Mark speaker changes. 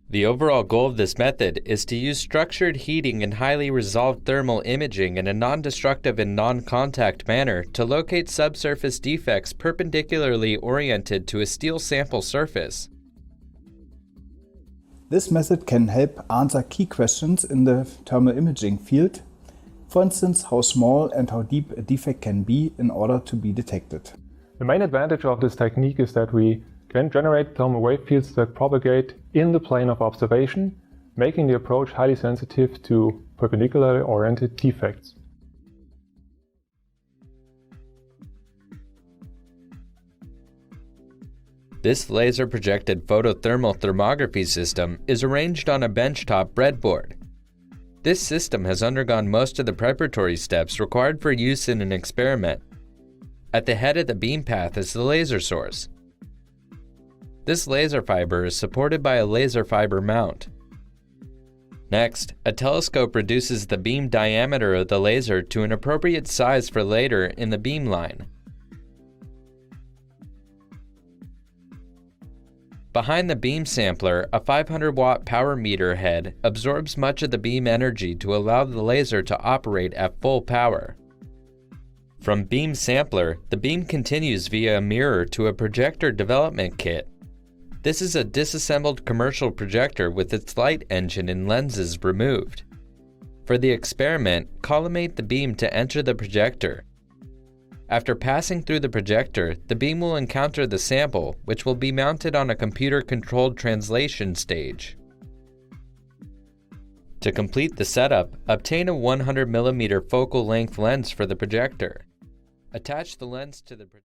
Speaker 1: The overall goal of this method is to use structured heating and highly resolved thermal imaging in a non-destructive and non-contact manner to locate subsurface defects perpendicularly oriented to a steel sample surface.
Speaker 2: This method can help answer key questions in the thermal imaging field. For instance, how small and how deep a defect can be in order to be detected.
Speaker 3: The main advantage of this technique is that we can generate thermal wave fields that propagate in the plane of observation, making the approach highly sensitive to perpendicularly oriented defects.
Speaker 1: This laser-projected photothermal thermography system is arranged on a benchtop breadboard. This system has undergone most of the preparatory steps required for use in an experiment. At the head of the beam path is the laser source. This laser fiber is supported by a laser fiber mount. Next, a telescope reduces the beam diameter of the laser to an appropriate size for later in the beam line. Behind the beam sampler, a 500-watt power meter head absorbs much of the beam energy to allow the laser to operate at full power. From beam sampler, the beam continues via a mirror to a projector development kit. This is a disassembled commercial projector with its light engine and lenses removed. For the experiment, collimate the beam to enter the projector. After passing through the projector, the beam will encounter the sample, which will be mounted on a computer-controlled translation stage. To complete the setup, obtain a 100mm focal length lens for the projector. Attach the lens to the projector.